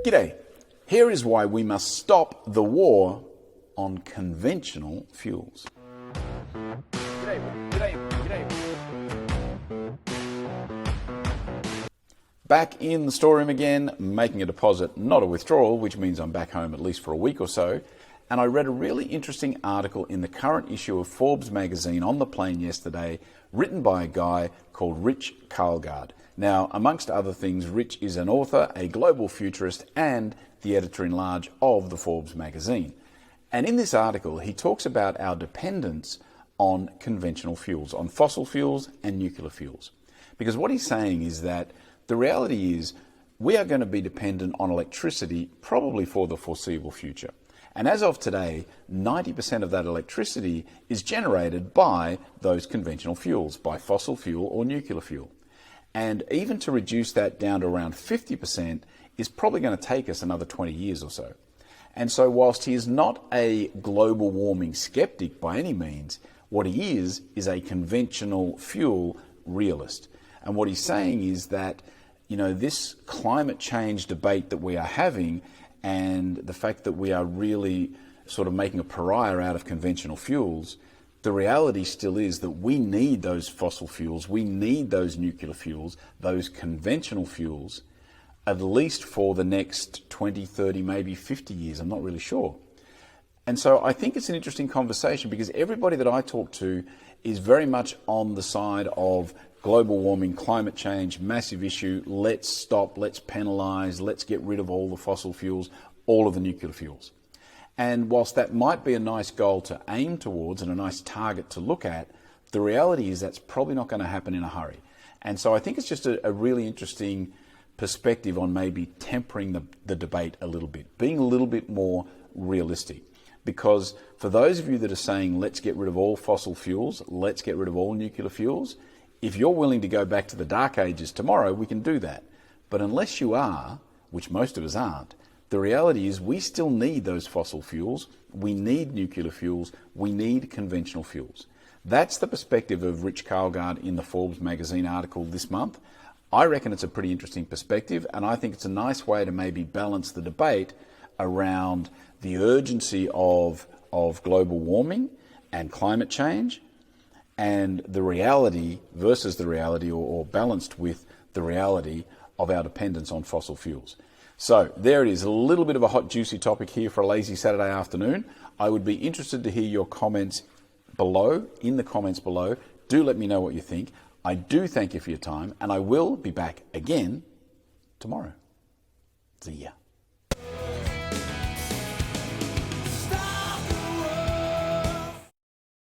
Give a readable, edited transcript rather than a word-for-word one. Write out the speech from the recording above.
G'day. Here is why we must stop the war on conventional fuels. Back in the storeroom again, making a deposit, not a withdrawal, which means I'm back home at least for a week or so. And I read a really interesting article in the current issue of Forbes magazine on the plane yesterday, written by a guy called Karlgaard. Now, amongst other things, Rich is an author, a global futurist, and the editor-in-large of the Forbes magazine. And in this article, he talks about our dependence on conventional fuels, on fossil fuels and nuclear fuels. Because what he's saying is that the reality is we are going to be dependent on electricity probably for the foreseeable future. And as of today, 90% of that electricity is generated by those conventional fuels, by fossil fuel or nuclear fuel. And even to reduce that down to around 50% is probably going to take us another 20 years or so. And so whilst he is not a global warming skeptic by any means, what he is a conventional fuel realist. And what he's saying is that, you know, this climate change debate that we are having and the fact that we are really sort of making a pariah out of conventional fuels, the reality still is that we need those fossil fuels, we need those nuclear fuels, those conventional fuels, at least for the next 20, 30, maybe 50 years, I'm not really sure. And so I think it's an interesting conversation because everybody that I talk to is very much on the side of global warming, climate change, massive issue, let's stop, let's penalise, let's get rid of all the fossil fuels, all of the nuclear fuels. And whilst that might be a nice goal to aim towards and a nice target to look at, the reality is that's probably not going to happen in a hurry. And so I think it's just a really interesting perspective on maybe tempering the debate a little bit, being a little bit more realistic. Because for those of you that are saying, let's get rid of all fossil fuels, let's get rid of all nuclear fuels, if you're willing to go back to the dark ages tomorrow, we can do that. But unless you are, which most of us aren't, the reality is we still need those fossil fuels, we need nuclear fuels, we need conventional fuels. That's the perspective of Rich Karlgaard in the Forbes magazine article this month. I reckon it's a pretty interesting perspective, and I think it's a nice way to maybe balance the debate around the urgency of global warming and climate change and the reality versus the reality or balanced with the reality of our dependence on fossil fuels. So there it is, a little bit of a hot, juicy topic here for a lazy Saturday afternoon. I would be interested to hear your comments below, in the comments below. Do let me know what you think. I do thank you for your time, and I will be back again tomorrow. See ya.